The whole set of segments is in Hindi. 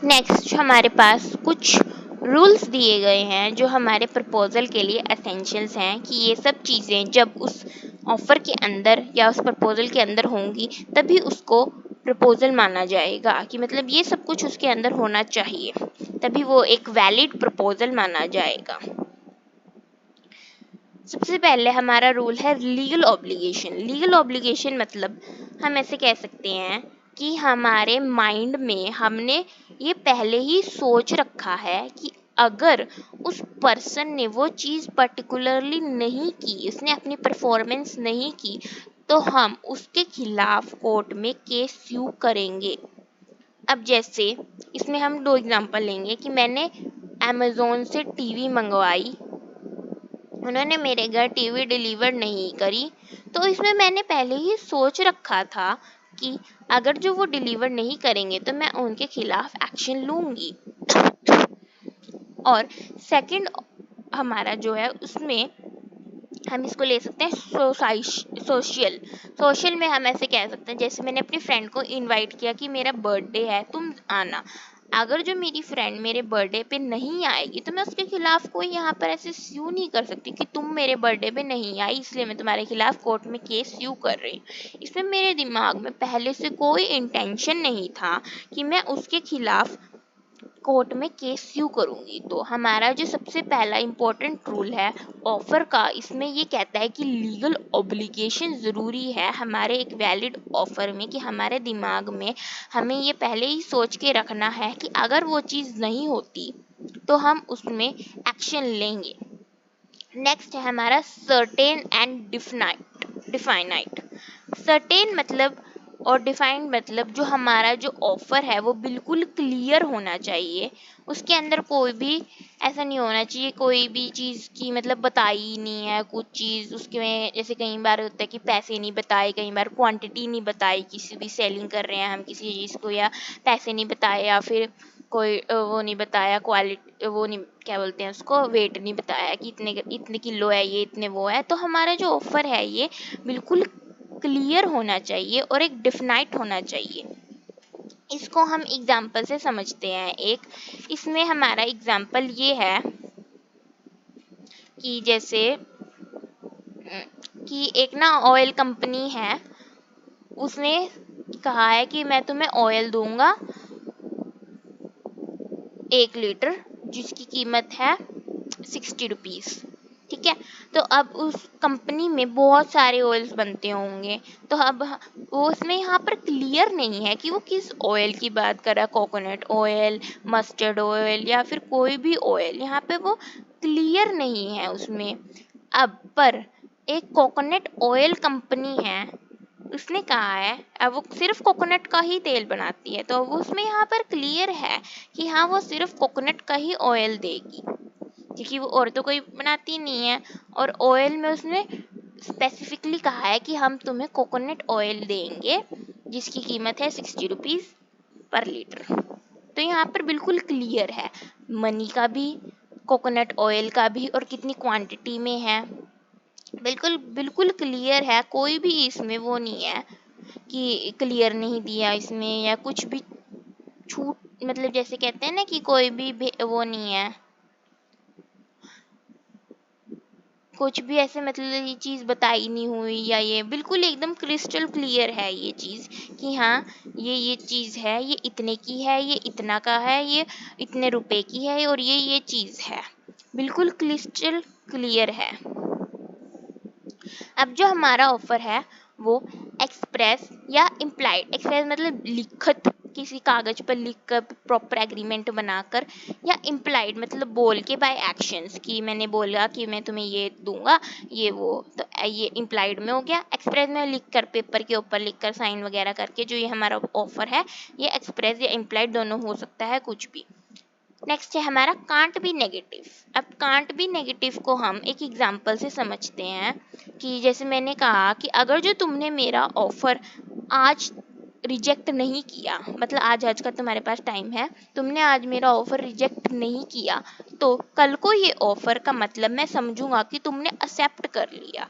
नेक्स्ट हमारे पास कुछ रूल्स दिए गए हैं जो हमारे प्रपोजल के लिए एसेंशियल्स हैं कि ये सब चीज़ें जब उस ऑफर के अंदर या उस प्रपोजल के अंदर होंगी तभी उसको प्रपोजल माना जाएगा, कि मतलब ये सब कुछ उसके अंदर होना चाहिए, तभी वो एक वैलिड प्रपोजल माना जाएगा। सबसे पहले हमारा रूल है लीगल ऑब्लिगेशन। लीगल ऑब्लिगेशन मतलब हम ऐसे कह सकते हैं कि हमारे माइंड में हमने ये पहले ही सोच रखा है कि अगर उस पर्सन ने वो चीज़ पर्टिकुलरली नहीं की, उसने अपनी परफॉर्मेंस नहीं की, तो हम उसके खिलाफ कोर्ट में केस स्यू करेंगे। अब जैसे इसमें हम दो एग्जांपल लेंगे कि मैंने अमेज़ोन से टीवी मंगवाई, उन्होंने मेरे घर टीवी डिलीवर नहीं करी, तो इसमें मैंने पहले ही सोच रखा था कि अगर जो वो डिलीवर नहीं करेंगे तो मैं उनके खिलाफ एक्शन लूंगी। और सेकंड हमारा जो है उसमें हम इसको ले सकते हैं सोशल। सोशल में हम ऐसे कह सकते हैं, जैसे मैंने अपनी फ्रेंड को इनवाइट किया कि मेरा बर्थडे है, तुम आना। अगर जो मेरी फ्रेंड मेरे बर्थडे पे नहीं आएगी तो मैं उसके खिलाफ कोई यहाँ पर ऐसे स्यू नहीं कर सकती कि तुम मेरे बर्थडे पे नहीं आई इसलिए मैं तुम्हारे खिलाफ कोर्ट में केस स्यू कर रही हूँ। इसमें मेरे दिमाग में पहले से कोई इंटेंशन नहीं था कि मैं उसके खिलाफ कोर्ट में केस स्यू करूंगी। तो हमारा जो सबसे पहला इम्पोर्टेंट रूल है ऑफर का, इसमें ये कहता है कि लीगल ऑब्लिगेशन ज़रूरी है हमारे एक वैलिड ऑफर में, कि हमारे दिमाग में हमें ये पहले ही सोच के रखना है कि अगर वो चीज़ नहीं होती तो हम उसमें एक्शन लेंगे। नेक्स्ट है हमारा सर्टेन एंड डिफाइनाइट। सर्टेन मतलब और डिफाइंड मतलब जो हमारा जो ऑफर है वो बिल्कुल क्लियर होना चाहिए, उसके अंदर कोई भी ऐसा नहीं होना चाहिए कोई भी चीज़ की मतलब बताई ही नहीं है कुछ चीज़ उसके में। जैसे कई बार होता है कि पैसे नहीं बताए, कई बार क्वांटिटी नहीं बताई, किसी भी सेलिंग कर रहे हैं हम किसी चीज़ को, या पैसे नहीं बताए, या फिर कोई वो नहीं बताया क्वालिटी, वो नहीं क्या बोलते हैं उसको, वेट नहीं बताया कि इतने इतने किलो है ये, इतने वो है। तो हमारा जो ऑफर है ये बिल्कुल क्लियर होना चाहिए और एक डिफिनाइट होना चाहिए। इसको हम एग्जाम्पल से समझते हैं। एक इसमें हमारा एग्जाम्पल ये है कि जैसे कि एक ना ऑयल कंपनी है, उसने कहा है कि मैं तुम्हें ऑयल दूंगा 1 लीटर जिसकी कीमत है 60 रुपीज़। ठीक है, तो अब उस कंपनी में बहुत सारे ऑयल्स बनते होंगे, तो अब वो उसमें यहाँ पर क्लियर नहीं है कि वो किस ऑयल की बात कर रहा है, कोकोनट ऑयल, मस्टर्ड ऑयल या फिर कोई भी ऑयल, यहाँ पे वो क्लियर नहीं है उसमें। अब पर एक कोकोनट ऑयल कंपनी है, उसने कहा है अब वो सिर्फ कोकोनट का ही तेल बनाती है, तो वो उसमें यहाँ पर क्लियर है कि हाँ वो सिर्फ कोकोनट का ही ऑयल देगी, क्योंकि वो और तो कोई बनाती नहीं है। और ऑयल में उसने स्पेसिफिकली कहा है कि हम तुम्हें कोकोनट ऑयल देंगे जिसकी कीमत है 60 रुपीज़ पर लीटर। तो यहाँ पर बिल्कुल क्लियर है मनी का भी, कोकोनट ऑयल का भी, और कितनी क्वांटिटी में है, बिल्कुल बिल्कुल क्लियर है। कोई भी इसमें वो नहीं है कि क्लियर नहीं दिया इसमें या कुछ भी छूट, मतलब जैसे कहते हैं ना कि कोई भी वो नहीं है, कुछ भी ऐसे मतलब ये चीज़ बताई नहीं हुई, या ये बिल्कुल एकदम क्रिस्टल क्लियर है ये चीज़ कि हाँ ये चीज़ है, ये इतने की है, ये इतना का है, ये इतने रुपए की है, और ये चीज़ है, बिल्कुल क्रिस्टल क्लियर है। अब जो हमारा ऑफर है वो एक्सप्रेस या इम्प्लाइड, एक्सप्रेस मतलब लिखित किसी कागज पर लिखकर प्रॉपर एग्रीमेंट बनाकर, या इम्प्लाइड मतलब बोल के बाय एक्शंस, कि मैंने बोला कि मैं तुम्हें ये दूंगा ये वो, तो ये इम्प्लाइड में हो गया। एक्सप्रेस में लिख कर पेपर के ऊपर लिख कर साइन वगैरह करके जो ये हमारा ऑफर है ये एक्सप्रेस या इम्प्लाइड दोनों हो सकता है कुछ भी। नेक्स्ट है हमारा कांट बी नेगेटिव। अब कांट बी नेगेटिव को हम एक एग्जांपल से समझते हैं कि जैसे मैंने कहा कि अगर जो तुमने मेरा ऑफर आज रिजेक्ट नहीं किया, मतलब आज का तुम्हारे पास टाइम है, तुमने आज मेरा ऑफर रिजेक्ट नहीं किया, तो कल को ये ऑफर का मतलब मैं समझूंगा कि तुमने एक्सेप्ट कर लिया।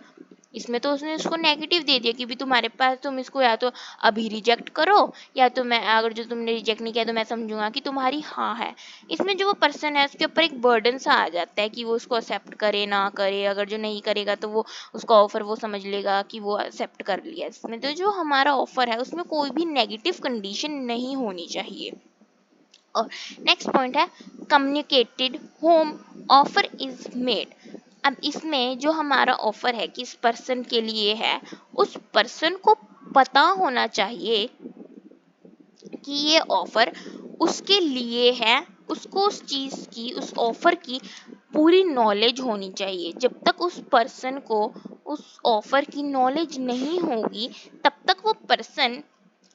इसमें तो उसने उसको नेगेटिव दे दिया कि भी तुम्हारे पास, तुम इसको या तो अभी रिजेक्ट करो, या तो मैं, अगर जो तुमने रिजेक्ट नहीं किया तो मैं समझूंगा कि तुम्हारी हाँ है। इसमें जो वो पर्सन है उसके ऊपर एक बर्डन सा आ जाता है कि वो उसको एक्सेप्ट करे ना करे। अगर जो नहीं करेगा तो वो उसका ऑफर वो समझ लेगा कि वो एक्सेप्ट कर लिया। इसमें तो जो हमारा ऑफर है उसमें कोई भी नेगेटिव कंडीशन नहीं होनी चाहिए। और नेक्स्ट पॉइंट है communicated home offer is made. अब इसमें जो हमारा ऑफर है किस पर्सन के लिए है, उस पर्सन को पता होना चाहिए कि ये ऑफर उसके लिए है। उसको उस चीज की, उस ऑफर की पूरी नॉलेज होनी चाहिए। जब तक उस पर्सन को उस ऑफर की नॉलेज नहीं होगी तब तक वो पर्सन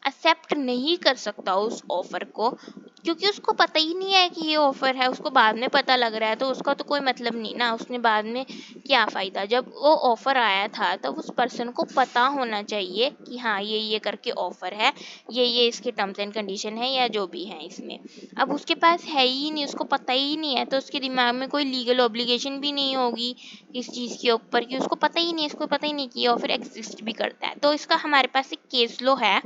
एक्सेप्ट नहीं कर सकता उस ऑफर को, क्योंकि उसको पता ही नहीं है कि ये ऑफर है। उसको बाद में पता लग रहा है तो उसका तो कोई मतलब नहीं ना, उसने बाद में क्या फ़ायदा। जब वो ऑफर आया था तब उस पर्सन को पता होना चाहिए कि हाँ ये करके ऑफर है, ये इसके टर्म्स एंड कंडीशन है या जो भी है इसमें। अब उसके पास है ही नहीं, उसको पता ही नहीं है, तो उसके दिमाग में कोई लीगल ऑब्लिगेशन भी नहीं होगी इस चीज़ के ऊपर, कि उसको पता ही नहीं, इसको पता ही नहीं कि ये ऑफर एग्जिस्ट भी करता है। तो इसका हमारे पास एक केस लो है,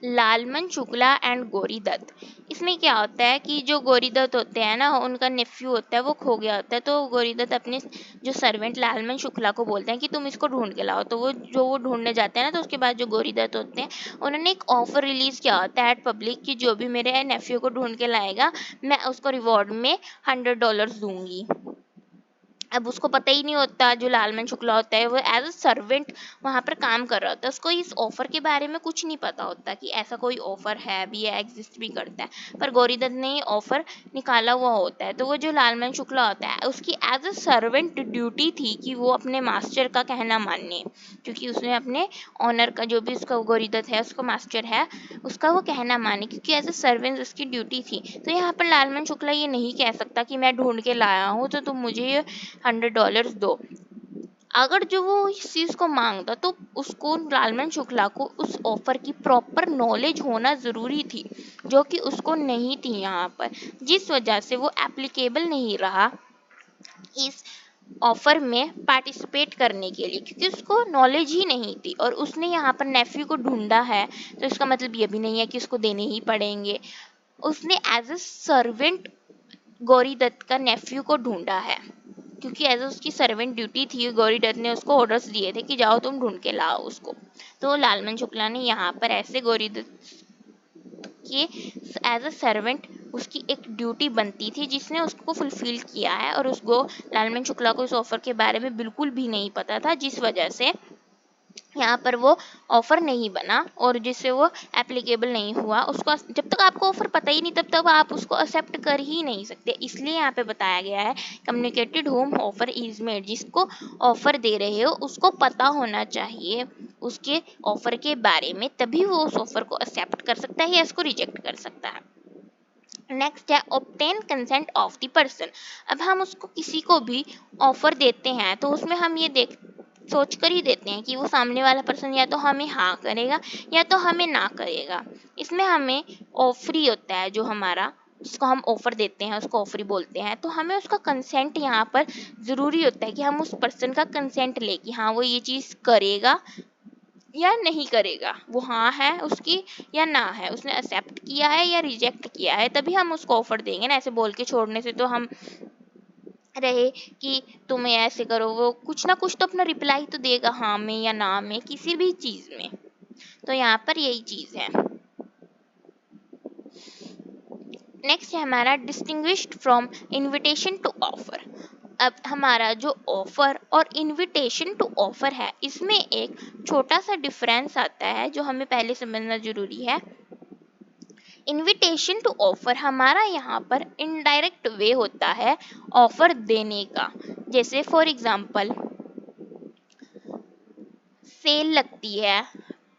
लालमन शुक्ला एंड गौरी दत्त। इसमें क्या होता है कि जो गौरी दत्त होते हैं ना, उनका नेफ्यू होता है, वो खो गया होता है। तो गौरी दत्त अपने जो सर्वेंट लालमन शुक्ला को बोलते हैं कि तुम इसको ढूंढ के लाओ। तो वो ढूंढने जाते हैं ना, तो उसके बाद जो गौरी दत्त होते हैं उन्होंने एक ऑफर रिलीज किया होता है एट पब्लिक कि जो भी मेरे नेफ्यू को ढूंढ के लाएगा मैं उसको रिवॉर्ड में $100 दूंगी। अब उसको पता ही नहीं होता, जो लालमन शुक्ला होता है वो एज अ सर्वेंट वहाँ पर काम कर रहा होता है, उसको इस ऑफर के बारे में कुछ नहीं पता होता कि ऐसा कोई ऑफर है भी या एग्जिस्ट भी करता है। पर गौरी दत्त ने ऑफर निकाला हुआ होता है। तो वो जो लालमन शुक्ला होता है उसकी एज अ सर्वेंट ड्यूटी थी कि वो अपने मास्टर का कहना माने, क्योंकि उसने अपने ऑनर का, जो भी उसका गौरी दत्त है उसका मास्टर है, उसका वो कहना माने, क्योंकि एज अ सर्वेंट उसकी ड्यूटी थी। तो यहाँ पर लालमन शुक्ला ये नहीं कह सकता कि मैं ढूंढ के लाया हूँ तो तुम मुझे $100 दो। अगर जो वो इस चीज को मांगता तो उसको, लालमन शुक्ला को, उस ऑफर की प्रॉपर नॉलेज होना जरूरी थी, जो कि उसको नहीं थी यहाँ पर, जिस वजह से वो एप्लीकेबल नहीं रहा इस ऑफर में पार्टिसिपेट करने के लिए, क्योंकि उसको नॉलेज ही नहीं थी। और उसने यहाँ पर नेफ्यू को ढूंढा है तो इसका मतलब ये भी नहीं है कि उसको देने ही पड़ेंगे। उसने as a servant Gauri Dutt का नेफ्यू को ढूंढा है, क्योंकि एज उसकी सर्वेंट ड्यूटी थी, गौरी दत्त ने उसको ऑर्डर्स दिए थे कि जाओ तुम ढूंढ के लाओ उसको। तो लालमन शुक्ला ने यहाँ पर ऐसे गौरी दत्त के एज अ सर्वेंट उसकी एक ड्यूटी बनती थी जिसने उसको फुलफिल किया है, और उसको, लालमन शुक्ला को इस ऑफर के बारे में बिल्कुल भी नहीं पता था, जिस वजह से यहाँ पर वो ऑफर नहीं बना और जिससे वो एप्लीकेबल नहीं हुआ। उसको, जब तक आपको ऑफर पता ही नहीं तब तक आप उसको एक्सेप्ट कर ही नहीं सकते। इसलिए यहाँ पे बताया गया है communicated home offer is made. जिसको ऑफर दे रहे हो उसको पता होना चाहिए उसके ऑफर के बारे में, तभी वो उस ऑफर को एक्सेप्ट कर सकता है या इसको रिजेक्ट कर सकता है। नेक्स्ट है obtain consent of the person. अब हम उसको, किसी को भी ऑफर देते हैं तो उसमें हम ये देख सोच कर ही देते हैं कि वो सामने वाला पर्सन या तो हमें हाँ करेगा या तो हमें ना करेगा। इसमें हमें ऑफरी होता है, जो हमारा, जिसको हम ऑफर देते हैं उसको ऑफरी बोलते हैं, तो हमें उसका कंसेंट यहाँ पर ज़रूरी होता है कि हम उस पर्सन का कंसेंट लें कि हाँ वो ये चीज़ करेगा या नहीं करेगा, वो हाँ है उसकी या ना है, उसने एक्सेप्ट किया है या रिजेक्ट किया है, तभी हम उसको ऑफर देंगे ना। ऐसे बोल के छोड़ने से तो हम रहे कि तुम ऐसे करो, वो कुछ ना कुछ तो अपना रिप्लाई तो देगा हाँ में या ना में, किसी भी चीज में। तो यहाँ पर यही चीज है। नेक्स्ट है हमारा distinguished from invitation to offer. अब हमारा जो ऑफर और इनविटेशन टू ऑफर है इसमें एक छोटा सा डिफरेंस आता है जो हमें पहले समझना जरूरी है। इनविटेशन टू ऑफर हमारा यहाँ पर इनडायरेक्ट वे होता है ऑफर देने का। जैसे फॉर एग्जांपल सेल लगती है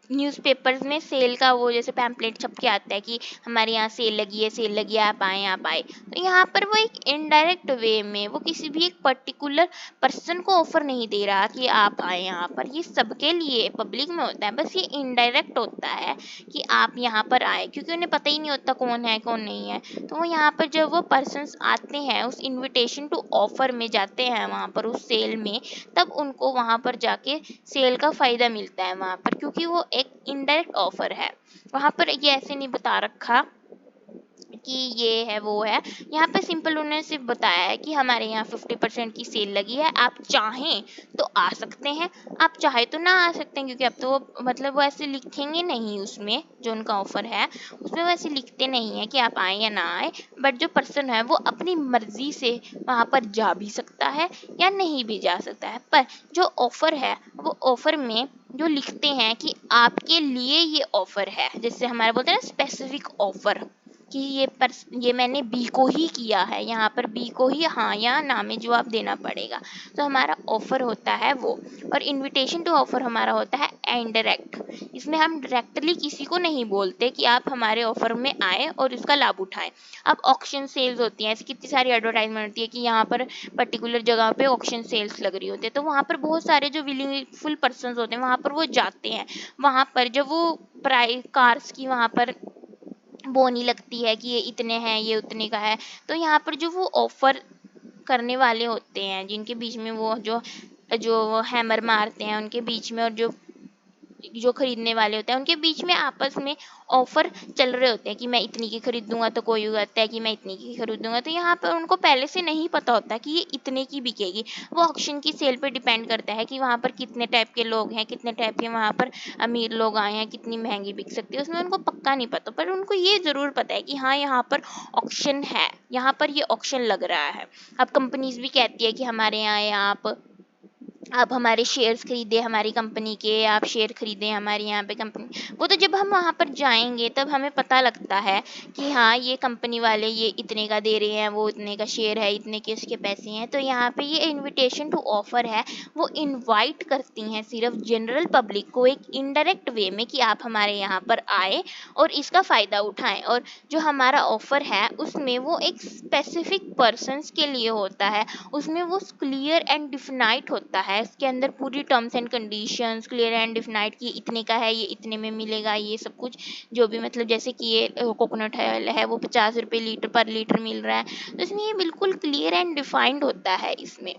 न्यूज़पेपर्स में सेल का वो जैसे पैम्पलेट छप के आता है कि हमारे यहाँ सेल लगी है, आप आए। तो यहाँ पर वो एक इनडायरेक्ट वे में वो किसी भी एक पर्टिकुलर पर्सन को ऑफर नहीं दे रहा कि आप आए यहाँ पर, ये सबके लिए पब्लिक में होता है, बस ये इनडायरेक्ट होता है कि आप यहाँ पर आए, क्योंकि उन्हें पता ही नहीं होता कौन है कौन नहीं है। तो वो यहाँ पर जब वो पर्सन्स आते हैं उस इनविटेशन टू ऑफर में जाते हैं वहाँ पर उस सेल में, तब उनको वहाँ पर जाके सेल का फ़ायदा मिलता है वहाँ पर, क्योंकि वो एक इनडायरेक्ट ऑफर है। वहाँ पर ये ऐसे नहीं बता रखा कि ये है वो है, यहाँ पे सिंपल उन्होंने सिर्फ बताया है कि हमारे यहाँ 50% की सेल लगी है, आप चाहें तो आ सकते हैं, आप चाहे तो ना आ सकते हैं, क्योंकि अब तो वो मतलब वो ऐसे लिखेंगे नहीं उसमें, जो उनका ऑफर है उसमें वो ऐसे लिखते नहीं है कि आप आए या ना आए, बट जो पर्सन है वो अपनी मर्जी से वहाँ पर जा भी सकता है या नहीं भी जा सकता है। पर जो ऑफर है वो ऑफर में जो लिखते हैं कि आपके लिए ये ऑफर है, जैसे हमारे बोलते हैं ना स्पेसिफिक ऑफर, कि ये मैंने बी को ही किया है, यहाँ पर बी को ही हाँ या ना में जवाब देना पड़ेगा। तो हमारा ऑफर होता है वो। और इनविटेशन टू ऑफर हमारा होता है इनडायरेक्ट, इसमें हम डायरेक्टली किसी को नहीं बोलते कि आप हमारे ऑफर में आए और इसका लाभ उठाएं। अब ऑक्शन सेल्स होती हैं, ऐसी कितनी सारी एडवर्टाइजमेंट होती है कि यहाँ पर पर्टिकुलर जगह पे ऑक्शन सेल्स लग रही होती है, तो वहाँ पर बहुत सारे जो विलिंगफुल पर्सन होते हैं वहाँ पर वो जाते हैं। वहाँ पर जब वो प्राइस कार्स की वहाँ पर बोनी लगती है कि ये इतने हैं ये उतने का है, तो यहाँ पर जो वो ऑफर करने वाले होते हैं जिनके बीच में वो जो जो हैमर मारते हैं उनके बीच में, और जो जो खरीदने वाले होते हैं उनके बीच में आपस में ऑफर चल रहे होते हैं कि मैं इतनी की खरीदूंगा, तो कोई कहता है कि मैं इतनी की खरीदूंगा। तो यहाँ पर उनको पहले से नहीं पता होता कि ये इतने की बिकेगी। वो ऑक्शन की सेल पे डिपेंड करता है कि वहाँ पर कितने टाइप के लोग हैं, कितने टाइप के वहाँ पर अमीर लोग आए हैं, कितनी महंगी बिक सकती है, उसमें उनको पक्का नहीं पता। पर उनको ये ज़रूर पता है कि हाँ यहाँ पर ऑक्शन है, यहाँ पर ये ऑक्शन लग रहा है। अब कंपनीज भी कहती है कि हमारे यहाँ आए आप हमारे शेयर्स खरीदे हमारी कंपनी के, आप शेयर खरीदें हमारे यहाँ पे कंपनी। वो तो जब हम वहाँ पर जाएंगे तब हमें पता लगता है कि हाँ ये कंपनी वाले ये इतने का दे रहे हैं, वो इतने का शेयर है, इतने के उसके पैसे हैं। तो यहाँ पे ये इनविटेशन टू ऑफर है, वो इनवाइट करती हैं सिर्फ जनरल पब्लिक को एक इनडायरेक्ट वे में कि आप हमारे यहाँ पर आए और इसका फ़ायदा उठाएं। और जो हमारा ऑफर है उसमें वो एक स्पेसिफिक पर्सनस के लिए होता है, उसमें वो क्लियर एंड डिफिनाइट होता है, इसके अंदर पूरी terms and conditions clear and definite कि इतने का है, ये इतने में मिलेगा, ये सब कुछ जो भी मतलब जैसे कि ये कोकोनट है वो 50 रुपये लीटर पर लीटर मिल रहा है, तो इसमें ये बिल्कुल क्लियर एंड डिफाइंड होता है इसमें।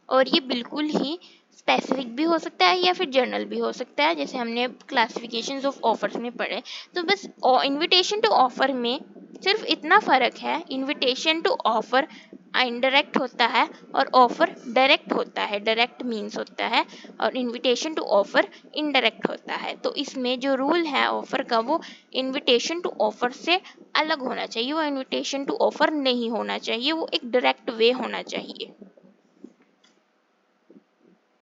और ये बिल्कुल ही स्पेसिफिक भी हो सकता है या फिर जनरल भी हो सकता है, जैसे हमने क्लासिफिकेशंस ऑफ ऑफर्स में पढ़े। तो बस इनविटेशन टू ऑफर में सिर्फ इतना फ़र्क है, इनविटेशन टू ऑफर इनडायरेक्ट होता है और ऑफर डायरेक्ट होता है, डायरेक्ट मीन्स होता है, और इनविटेशन टू ऑफर इनडायरेक्ट होता है। तो इसमें जो रूल है ऑफर का वो इनविटेशन टू ऑफर से अलग होना चाहिए, वो इनविटेशन टू ऑफर नहीं होना चाहिए, वो एक डायरेक्ट वे होना चाहिए।